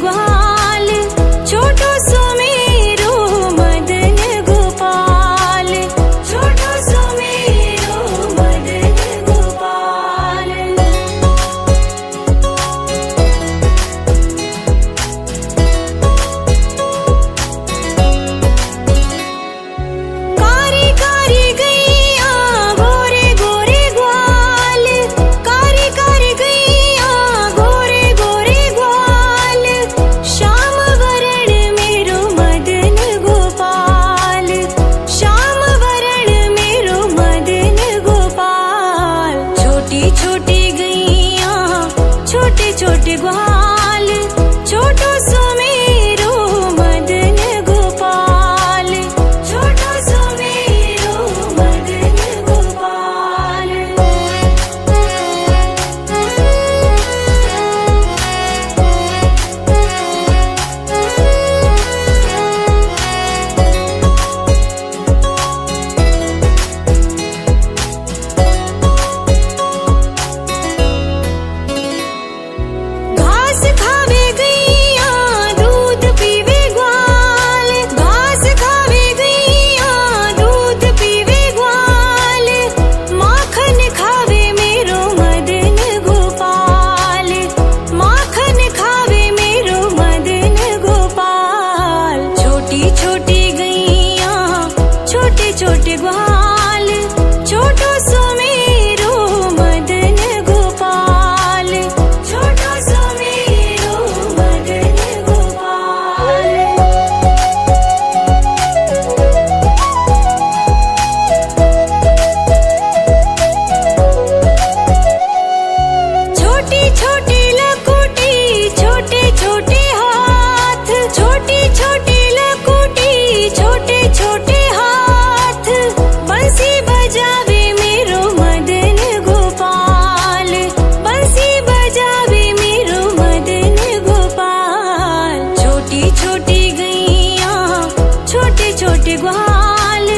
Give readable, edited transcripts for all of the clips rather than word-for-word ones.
ग्वाल, छोटो सुमेरो मदन गोपाल, छोटो सुमेरो मदन गोपाल। कारी कारी गैया गोरे गोरे ग्वाल, कारी कारी गैया गोरे गोरे ग्वाल, श्याम वरण मेरो मदन गोपाल, श्याम वरण मेरो मदन गोपाल। छोटी छोटी गैया छोटे छोटे ग्वाल, छोटो सुमेरो मदन गोपाल, छोटो सुमेरो मदन गोपाल। घास खावे गैया दूध पीवे ग्वाल, घास खावे गैया दूध पीवे ग्वाल, माखन खावे मेरो मदन गोपाल, माखन खावे मेरो मदन गोपाल। छोटी छोटी गैया छोटे छोटे ग्वाल, छोटो सुमेरो मदन गोपाल, छोटो सुमेरो मदन गोपाल। छोटी छोटी लकुटी छोटे छोटे हाथ, छोटी छोटी लकुटी छोटे छोटे हाथ, बंसी बजावे मेरो मदन गोपाल, बंसी बजावे मेरो मदन गोपाल। छोटी छोटी गैया छोटे छोटे ग्वाल,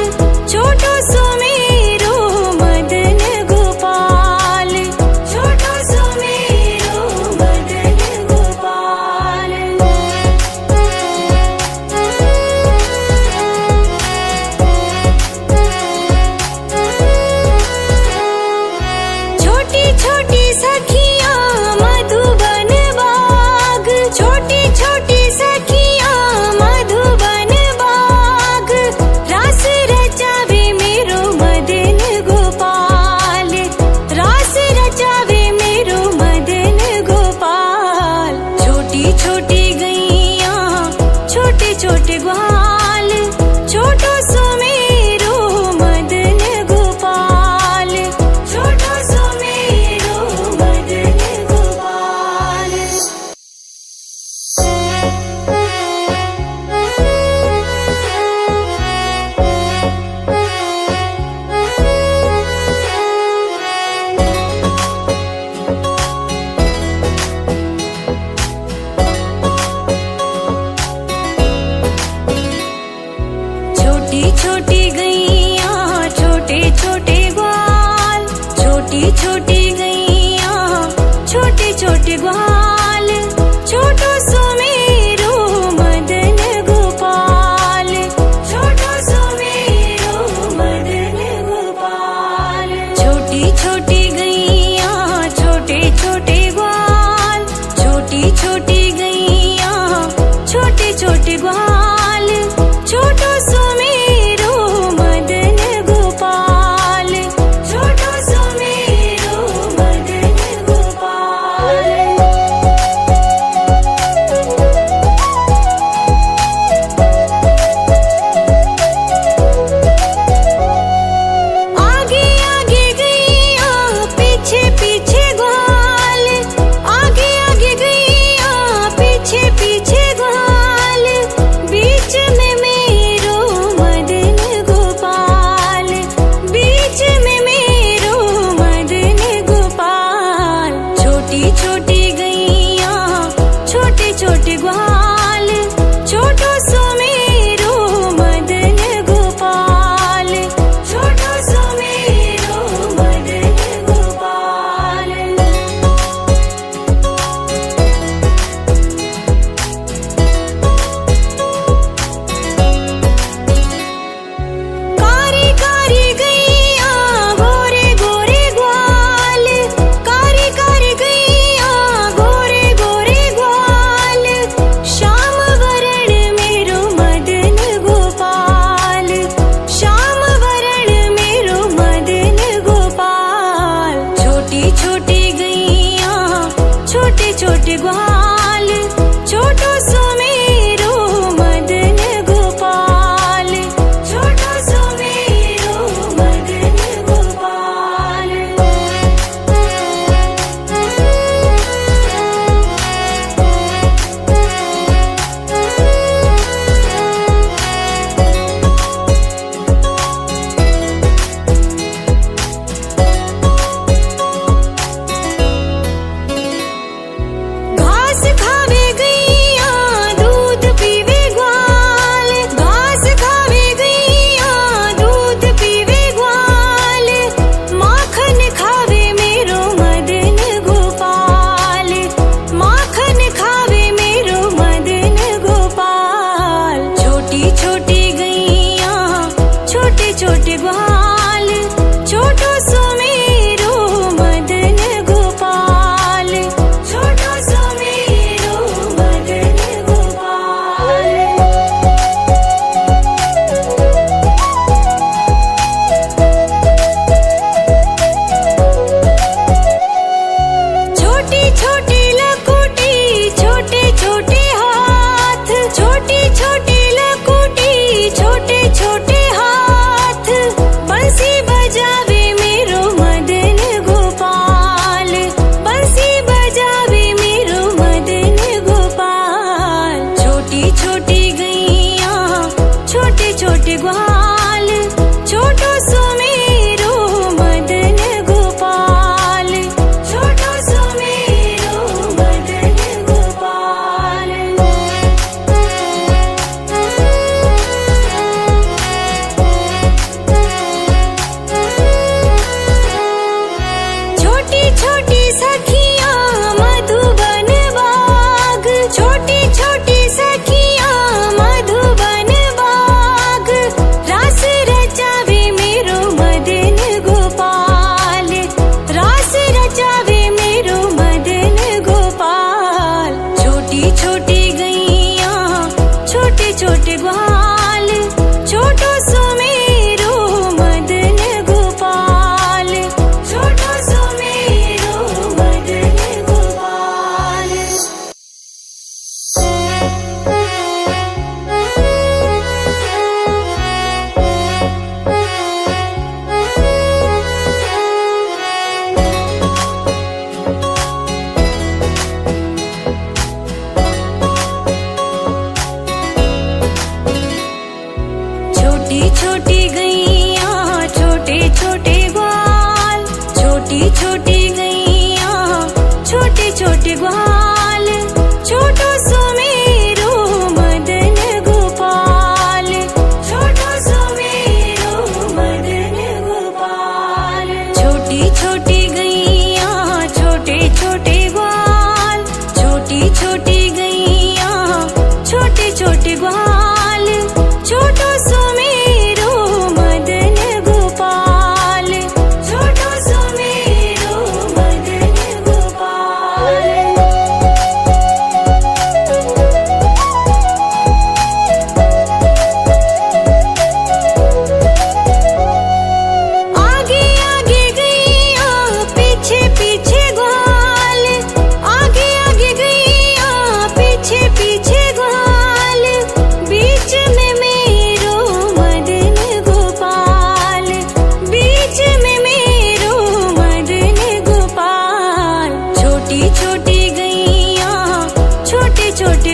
छोटो सुमेरो मदन गोपाल, छोटो सुमेरो मदन गोपाल। छोटी छोटी सखियां मधुबन बाग, छोटी छोटी सखियां मधुबन बाग, रास रचावे मेरो मदन गोपाल, रास रचावे मेरो मदन गोपाल। छोटी छोटी गैया छोटे छोटे ग्वाल, छोटो सुमेरो मदन गोपाल, छोटो सुमेरो मदन गोपाल। छोटी छोटी गैया छोटे छोटे ग्वाल, छोटी छोटी गैया छोटे छोटे ग्वाल, छोटो सुमेरो मदन गोपाल, छोटो सुमेरो मदन गोपाल। छोटी छोटी गैया छोटे छोटे ग्वाल, छोटी छोटी गैया छोटे छोटे ग्वाल, छोटो सुमेरो मदन गोपाल, छोटो सुमेरो मदन गोपाल।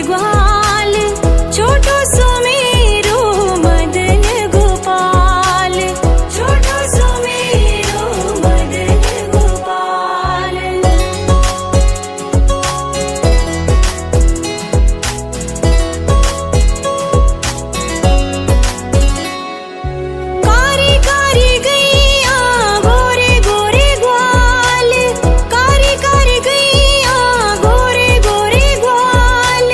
ग्वाल, छोटो सुमेरो मदन गोपाल, छोटो सुमेरो मदन गोपाल। कारी कारी गैया गोरे गोरे ग्वाल, कारी कारी गैया गोरे गोरे ग्वाल,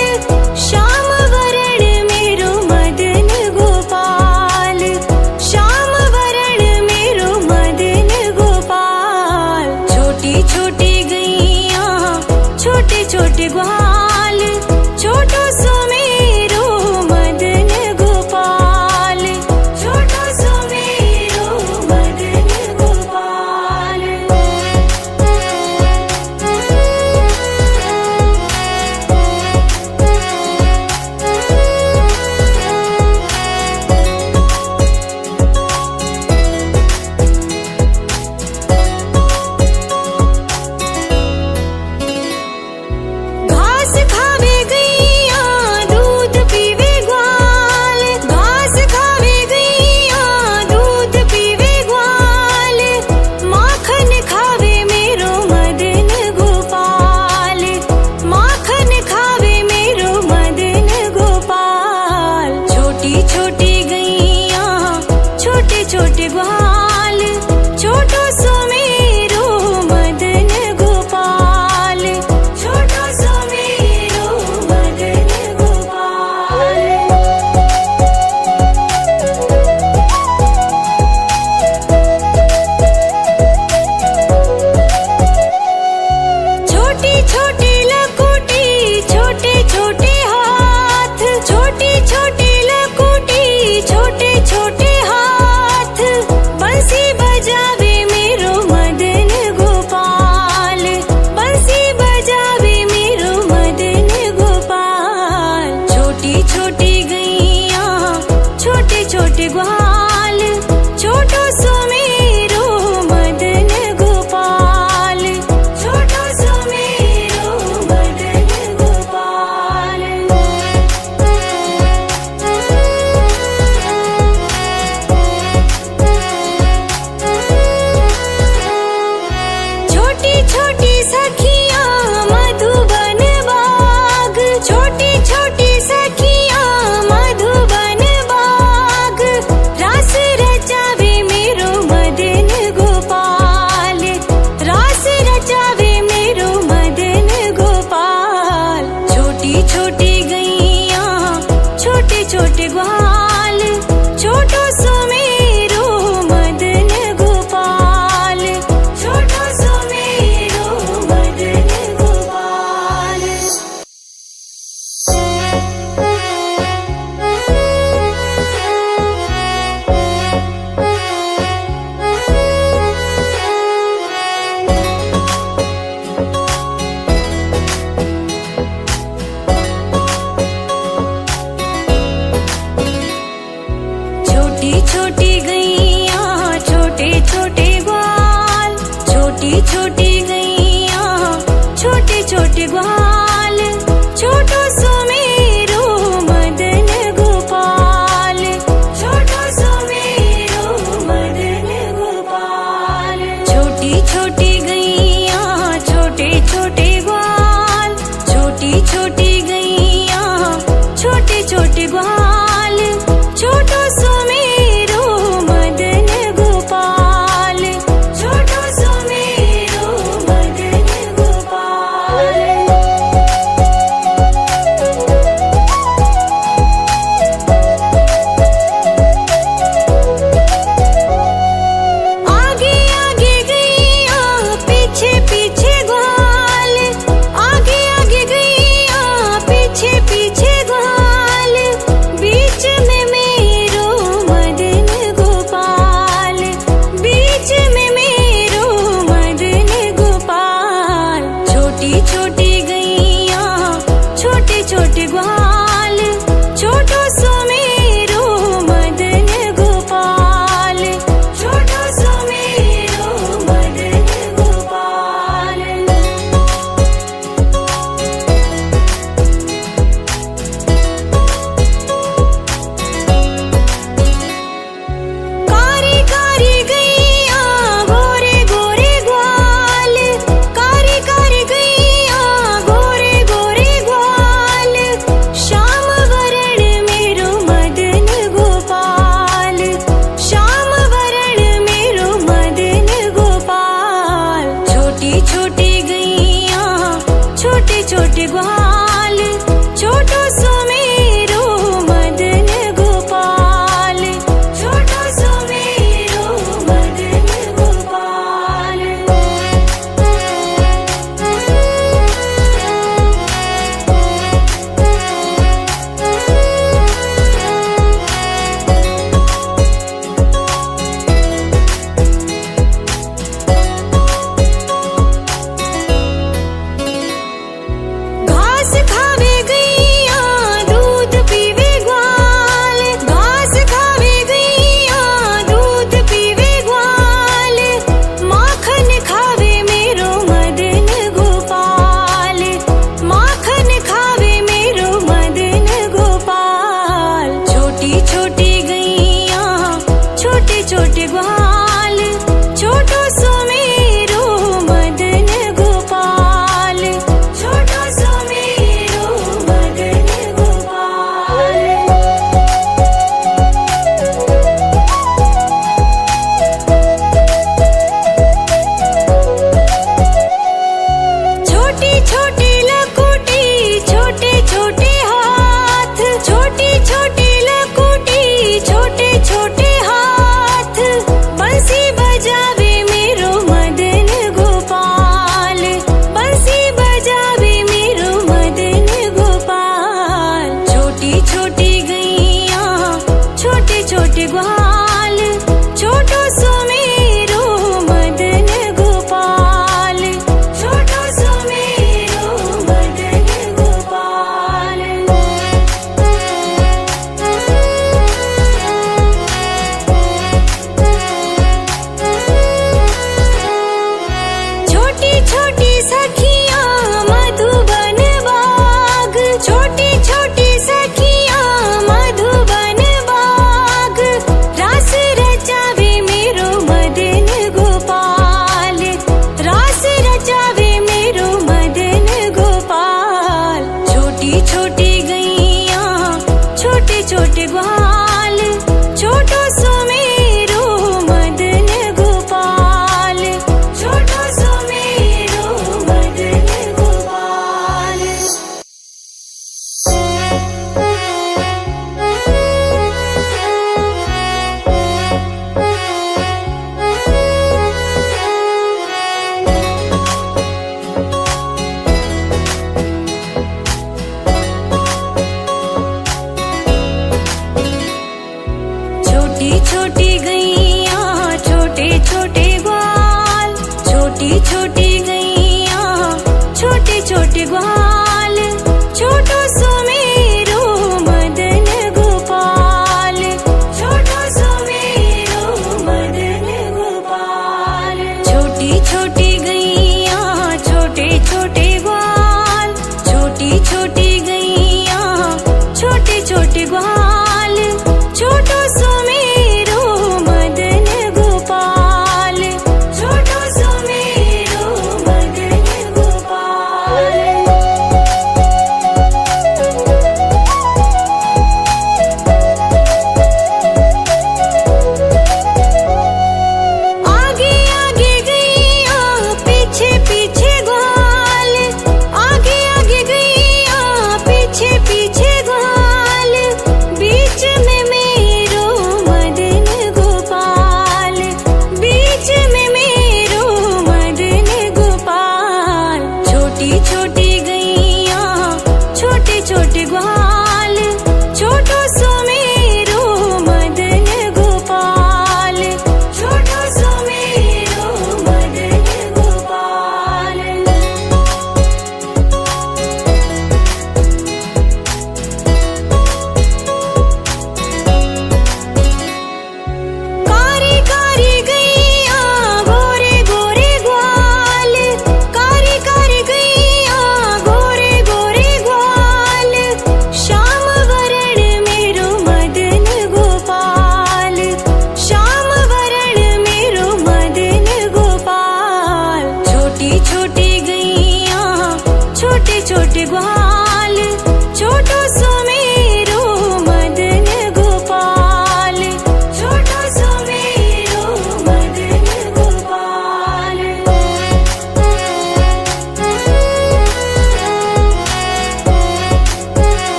श्याम वरण मेरो मदन गोपाल, श्याम वरण मेरो मदन गोपाल। छोटी छोटी गैया छोटे छोटे ग्वाल, छोटो सुमेरो मदन गोपाल, छोटो सुमेरो मदन गोपाल। घास खावे गैया दूध पीवे ग्वाल, घास खावे गैया दूध पीवे ग्वाल, माखन खावे मेरो मदन गोपाल, माखन खावे मेरो मदन गोपाल। छोटी छोटी गैया छोटे छोटे ग्वाल, छोटो सुमेरो मदन गोपाल, छोटो सुमेरो मदन गोपाल। छोटी छोटी लकुटी छोटे छोटे हाथ, छोटी छोटी लकुटी छोटे छोटे हाथ, बंसी बजावे मेरो मदन गोपाल, बंसी बजावे मेरो मदन गोपाल। छोटी छोटी गैया छोटे छोटे ग्वाल, छोटो सुमेरो मदन गोपाल, छोटो सुमेरो मदन गोपाल। छोटी छोटी सखियां मधुबन बाग, छोटी छोटी सखियां मधुबन बाग, रास रचावे मेरो मदन गोपाल, रास रचावे मेरो मदन गोपाल। छोटी छोटी गैया छोटे छोटे ग्वाल, छोटो सुमेरो मदन गोपाल, छोटो सुमेरो मदन गोपाल।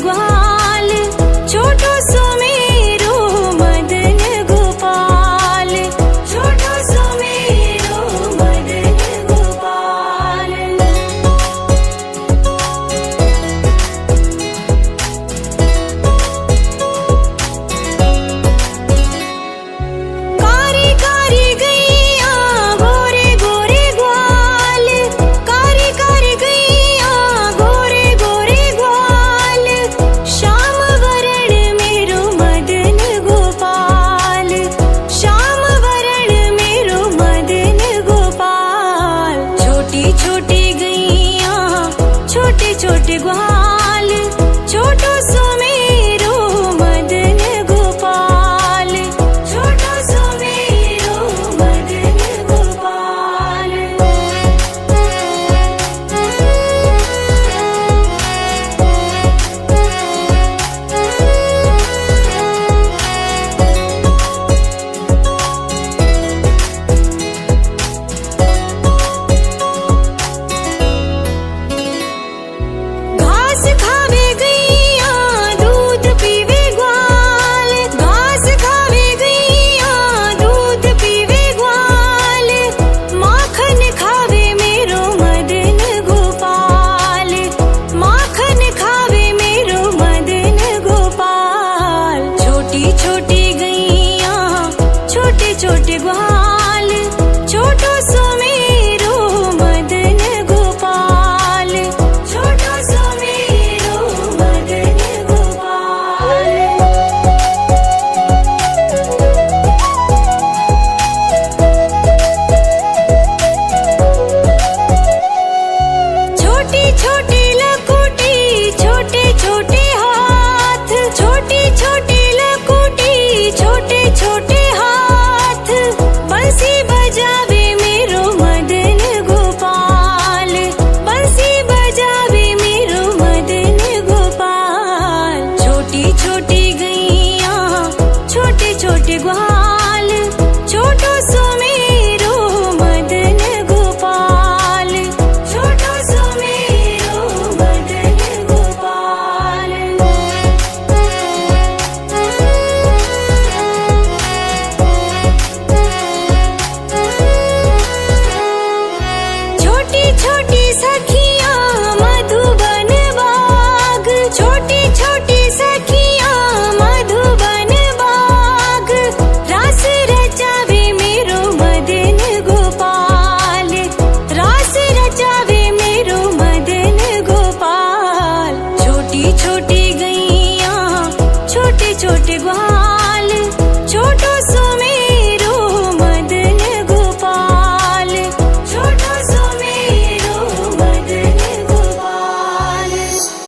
ग्वाल